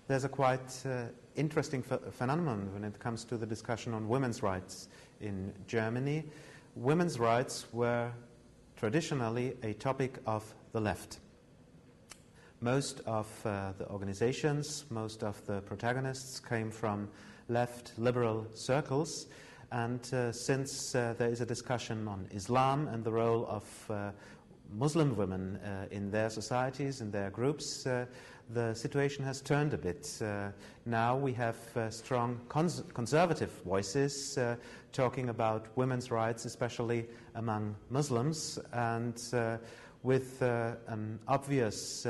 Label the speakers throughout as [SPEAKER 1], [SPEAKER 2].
[SPEAKER 1] there's a quite interesting phenomenon when it comes to the discussion on women's rights in Germany. Women's rights were traditionally a topic of the left. Most of the organizations, most of the protagonists came from left liberal circles, and since there is a discussion on Islam and the role of Muslim women in their societies, in their groups, the situation has turned a bit. Now we have strong conservative voices talking about women's rights, especially among Muslims, and with an obvious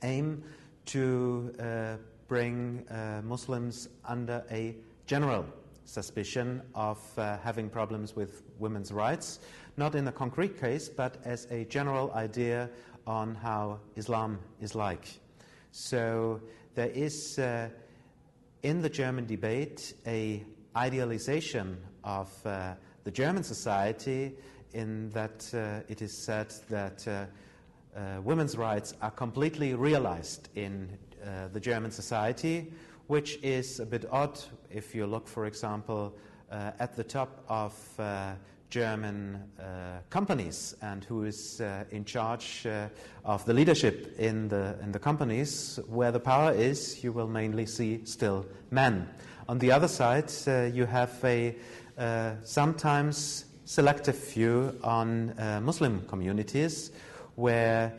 [SPEAKER 1] aim to bring Muslims under a general suspicion of having problems with women's rights, not in a concrete case, but as a general idea on how Islam is like. So there is in the German debate a idealization of the German society, in that it is said that women's rights are completely realized in the German society, which is a bit odd if you look, for example, at the top of German companies and who is in charge of the leadership in the companies. Where the power is, you will mainly see still men. On the other side, you have a sometimes selective view on Muslim communities, where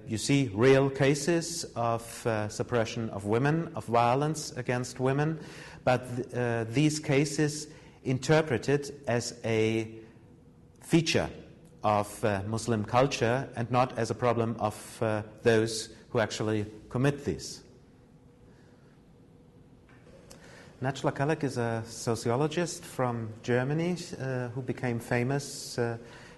[SPEAKER 1] you see real cases of suppression of women, of violence against women, but these cases interpreted as a feature of Muslim culture and not as a problem of those who actually commit these. Náčela Kelek is a sociologist from Germany who became famous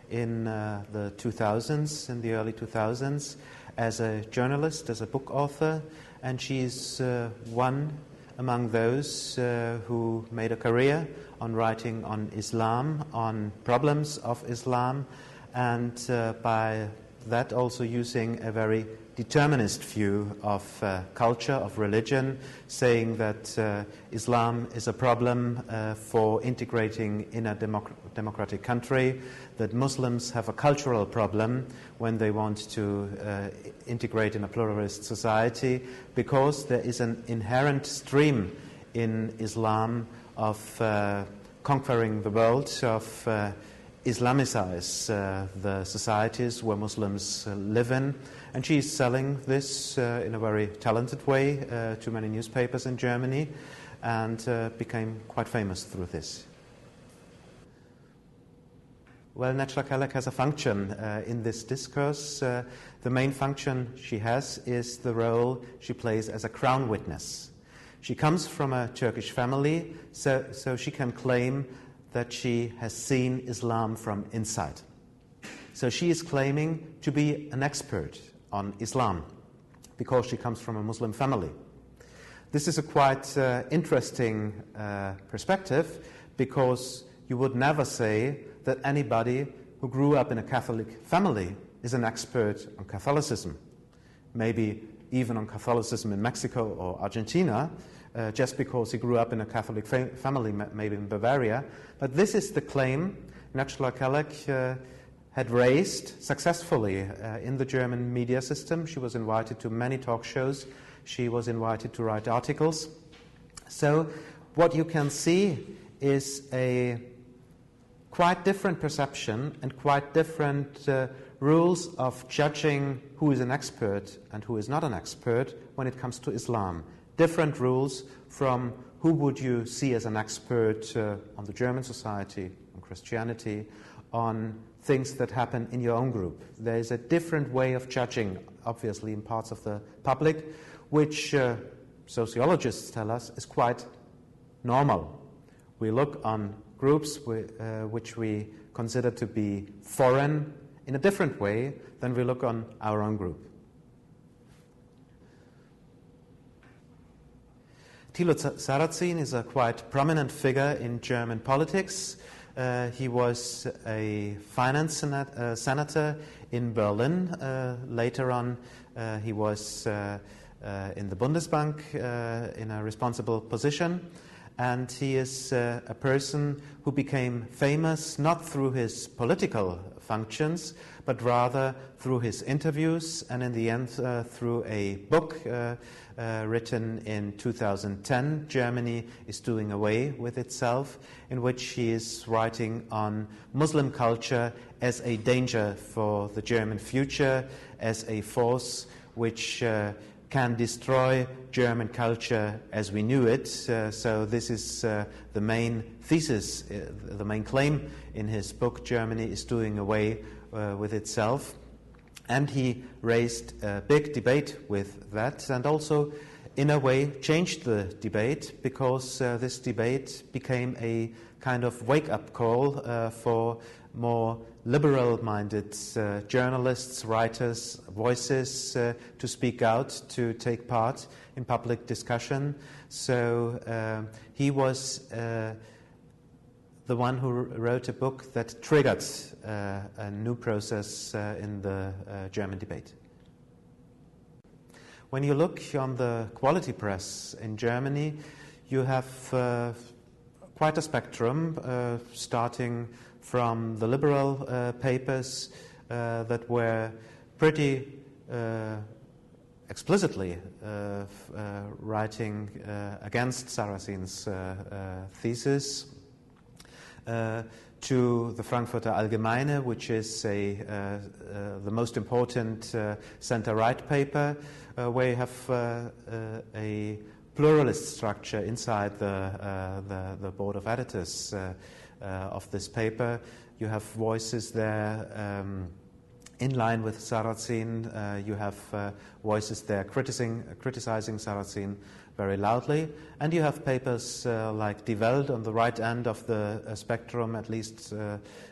[SPEAKER 1] in the 2000s, in the early 2000s, as a journalist, as a book author, and she's one among those who made a career on writing on Islam, on problems of Islam, and by that also using a very determinist view of culture, of religion, saying that Islam is a problem for integrating in a democratic country, that Muslims have a cultural problem when they want to integrate in a pluralist society, because there is an inherent stream in Islam of conquering the world, of Islamicize the societies where Muslims live in. And she's selling this in a very talented way to many newspapers in Germany, and became quite famous through this. Well, Náčela Kelek has a function in this discourse. The main function she has is the role she plays as a crown witness. She comes from a Turkish family, so she can claim that she has seen Islam from inside. So she is claiming to be an expert on Islam because she comes from a Muslim family. This is a quite interesting perspective, because you would never say that anybody who grew up in a Catholic family is an expert on Catholicism. Maybe even on Catholicism in Mexico or Argentina, just because he grew up in a Catholic family, maybe in Bavaria. But this is the claim Náčela Kelek had raised successfully in the German media system. She was invited to many talk shows. She was invited to write articles. So what you can see is a quite different perception and quite different rules of judging who is an expert and who is not an expert when it comes to Islam. Different rules from who would you see as an expert on the German society, on Christianity, on things that happen in your own group. There is a different way of judging, obviously, in parts of the public, which sociologists tell us is quite normal. We look on groups which we consider to be foreign in a different way than we look on our own group. Thilo Sarrazin is a quite prominent figure in German politics. He was a finance senator in Berlin. Later on, he was in the Bundesbank in a responsible position. And he is a person who became famous not through his political functions, but rather through his interviews, and in the end through a book written in 2010, Germany is Doing Away with Itself, in which he is writing on Muslim culture as a danger for the German future, as a force which can destroy German culture as we knew it. So this is the main thesis, the main claim in his book, Germany is Doing Away with Itself. And he raised a big debate with that, and also in a way changed the debate, because this debate became a kind of wake-up call for more liberal-minded journalists, writers, voices to speak out, to take part in public discussion. So he was the one who wrote a book that triggered a new process in the German debate. When you look on the quality press in Germany, you have quite a spectrum, starting from the liberal papers that were pretty explicitly writing against Sarrazin's thesis, to the Frankfurter Allgemeine, which is the most important center-right paper, where you have a pluralist structure inside the board of editors of this paper. You have voices there in line with Sarrazin. You have voices there criticizing Sarrazin very loudly. And you have papers like Die Welt on the right end of the spectrum, at least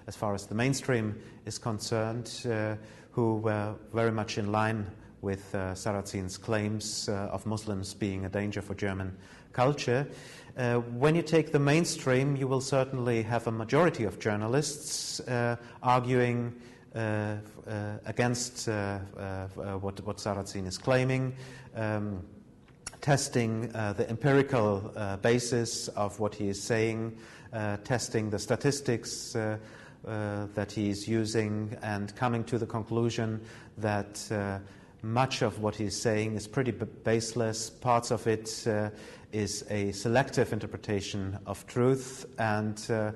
[SPEAKER 1] as far as the mainstream is concerned, who were very much in line with Sarrazin's claims of Muslims being a danger for German culture. When you take the mainstream, you will certainly have a majority of journalists arguing against what Sarrazin is claiming, testing the empirical basis of what he is saying, testing the statistics that he is using, and coming to the conclusion that much of what he's saying is pretty baseless. Parts of it is a selective interpretation of truth, and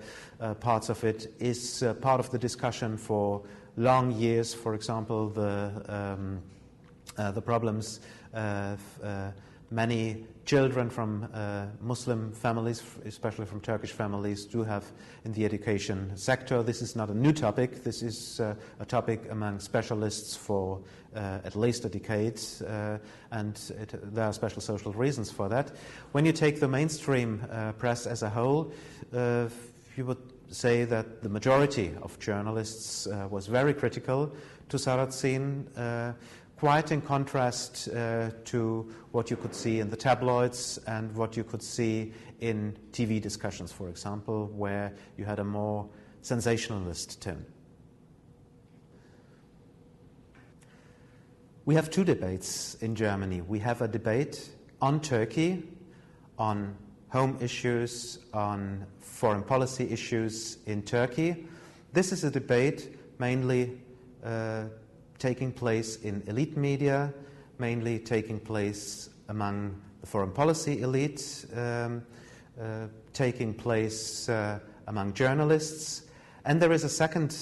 [SPEAKER 1] parts of it is part of the discussion for long years. For example, the problems many children from Muslim families, especially from Turkish families, do have in the education sector. This is not a new topic. This is a topic among specialists for at least a decade, and there are special social reasons for that. When you take the mainstream press as a whole, you would say that the majority of journalists was very critical to Sarrazin, quite in contrast to what you could see in the tabloids and what you could see in TV discussions, for example, where you had a more sensationalist tone. We have two debates in Germany. We have a debate on Turkey, on home issues, on foreign policy issues in Turkey. This is a debate mainly taking place in elite media, mainly taking place among the foreign policy elite, taking place among journalists. And there is a second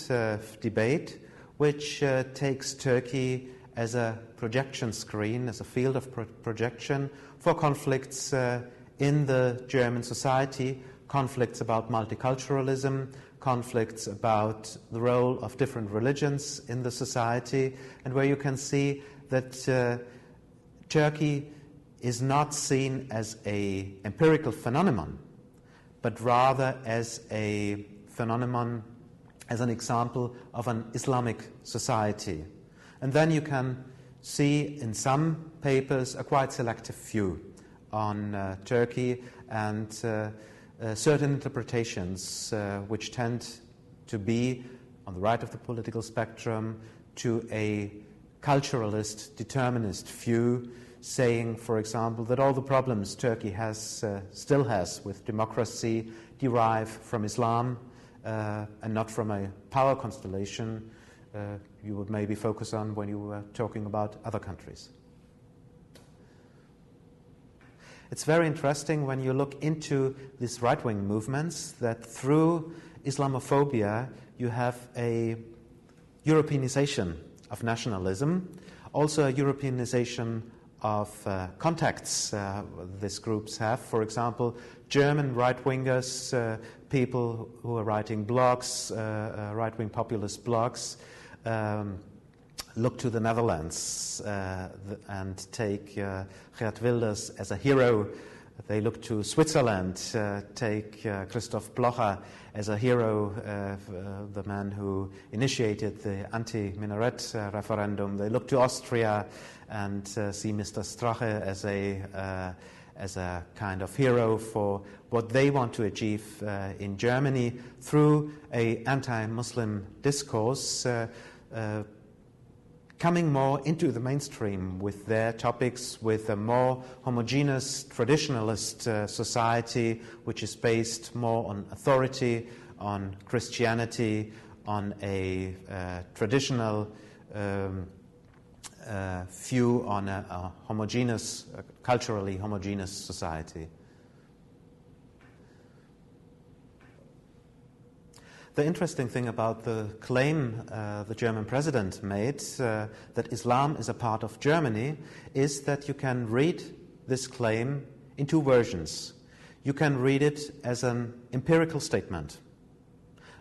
[SPEAKER 1] debate which takes Turkey as a projection screen, as a field of projection for conflicts in the German society, conflicts about multiculturalism, conflicts about the role of different religions in the society, and where you can see that Turkey is not seen as an empirical phenomenon, but rather as a phenomenon, as an example of an Islamic society. And then you can see in some papers a quite selective view on Turkey and certain interpretations which tend to be on the right of the political spectrum to a culturalist, determinist view, saying, for example, that all the problems Turkey still has with democracy derive from Islam and not from a power constellation you would maybe focus on when you were talking about other countries. It's very interesting when you look into these right-wing movements that through Islamophobia you have a Europeanization of nationalism, also a Europeanization of contacts these groups have. For example, German right-wingers, people who are writing blogs, right-wing populist blogs, look to the Netherlands and take Geert Wilders as a hero. They look to Switzerland, take Christoph Blocher as a hero, the man who initiated the anti-minaret referendum. They look to Austria and see Mr. Strache as a kind of hero for what they want to achieve in Germany through an anti-Muslim discourse, coming more into the mainstream with their topics, with a more homogeneous traditionalist society, which is based more on authority, on Christianity, on a traditional view on a homogeneous, culturally homogeneous society. The interesting thing about the claim the German president made that Islam is a part of Germany is that you can read this claim in two versions. You can read it as an empirical statement.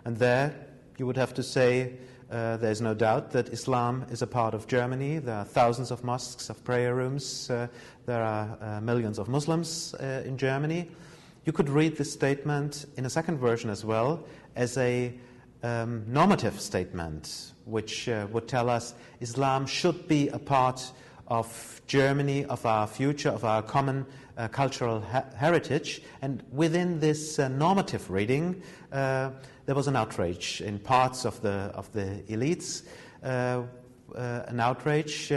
[SPEAKER 1] And there you would have to say there's no doubt that Islam is a part of Germany. There are thousands of mosques, of prayer rooms. There are millions of Muslims in Germany. You could read this statement in a second version as well as a normative statement, which would tell us Islam should be a part of Germany, of our future, of our common cultural heritage. And within this normative reading, there was an outrage in parts of the elites, an outrage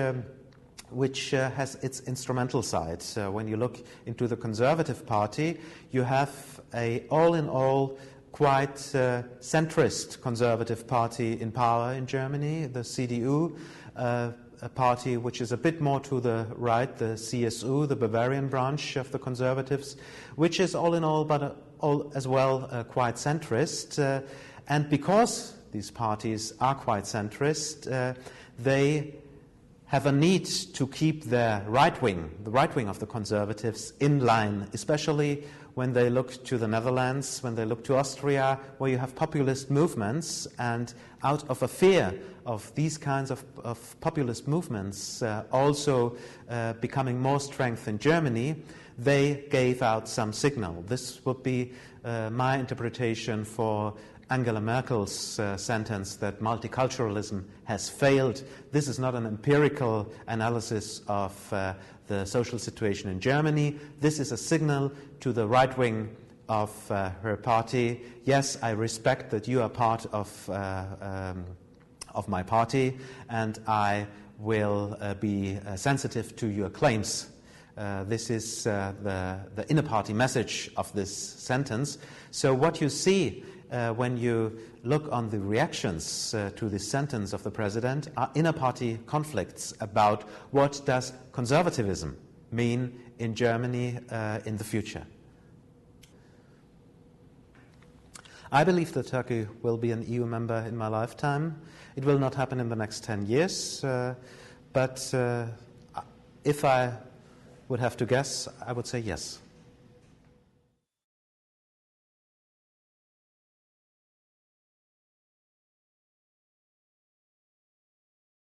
[SPEAKER 1] which has its instrumental side. When you look into the Conservative Party, you have a all-in-all quite centrist Conservative Party in power in Germany, the CDU, a party which is a bit more to the right, the CSU, the Bavarian branch of the Conservatives, which is all in all, but all as well quite centrist. And because these parties are quite centrist, they have a need to keep their right wing, the right wing of the Conservatives, in line, especially when they look to the Netherlands, when they look to Austria, where you have populist movements, and out of a fear of these kinds of populist movements also becoming more strength in Germany, they gave out some signal. This would be my interpretation for Angela Merkel's sentence that multiculturalism has failed. This is not an empirical analysis of the social situation in Germany. This is a signal to the right wing of her party. Yes, I respect that you are part of my party, and I will be sensitive to your claims. This is the inner party message of this sentence. So what you see when you look on the reactions to this sentence of the president are inner party conflicts about what does conservatism mean in Germany in the future. I believe that Turkey will be an EU member in my lifetime. It will not happen in the next 10 years, but if I would have to guess, I would say yes.